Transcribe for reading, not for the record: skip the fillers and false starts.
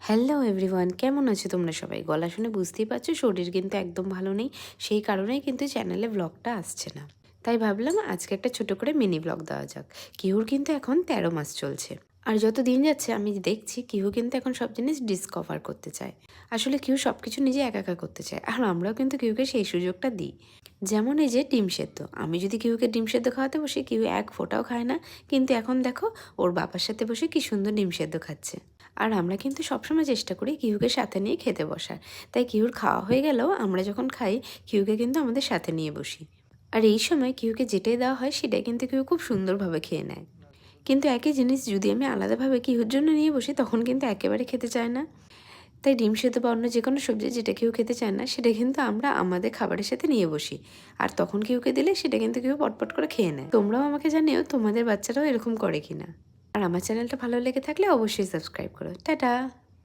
Hello everyone, কেমন আছো তোমরা সবাই? গলা শুনে বুঝতেই পারছো শরীর কিন্তু একদম ভালো নেই। সেই কারণেই কিন্তু চ্যানেলে ব্লগটা আসছে না। তাই ভাবলাম আজকে একটা ছোট করে মিনি ব্লগ দেওয়া যাক। কিহুর কিন্তু এখন ১৩ মাস চলছে। আর যত দিন যাচ্ছে আমি দেখছি কিহু কিন্তু এখন সব জিনিস ডিসকভার করতে চায়। আসলে কিহু সব কিছু নিজে একা একা করতে চায়। আর আমরাও কিন্তু কিহুকে সেই সুযোগটা দিই। যেমন এই যে ডিম সেদ্ধ। আমি যদি কিহুকে ডিম সেদ্ধ খাওয়াতে বসি, কিহু এক ফোঁটাও খায় না। কিন্তু এখন দেখো ওর বাবার সাথে বসে কি সুন্দর ডিম সেদ্ধ খাচ্ছে। আর আমরা কিন্তু সবসময় চেষ্টা করি কিহুকে সাথে নিয়ে খেতে বসার। তাই কিহুর খাওয়া হয়ে গেলেও আমরা যখন খাই কিহুকে কিন্তু আমাদের সাথে নিয়ে বসি। আর এই সময় কিহুকে যেটাই দেওয়া হয় সেটাই কিন্তু কিহু খুব সুন্দরভাবে খেয়ে নেয়। কিন্তু একই জিনিস যদি আমি আলাদাভাবে কিহুর জন্য নিয়ে বসি তখন কিন্তু একেবারে খেতে চায় না। তাই ডিম সেদ্ধ বা অন্য যে কোনো সবজি যেটা কেউ খেতে চায় না সেটা কিন্তু আমরা আমাদের খাবারের সাথে নিয়ে বসি। আর তখন কেউকে দিলে সেটা কিন্তু কেউ পটপট করে খেয়ে নেয়। তোমরাও আমাকে জানিও তোমাদের বাচ্চারাও এরকম করে কিনা। আর আমার চ্যানেলটা ভালো লেগে থাকলে অবশ্যই সাবস্ক্রাইব করো। টাটা।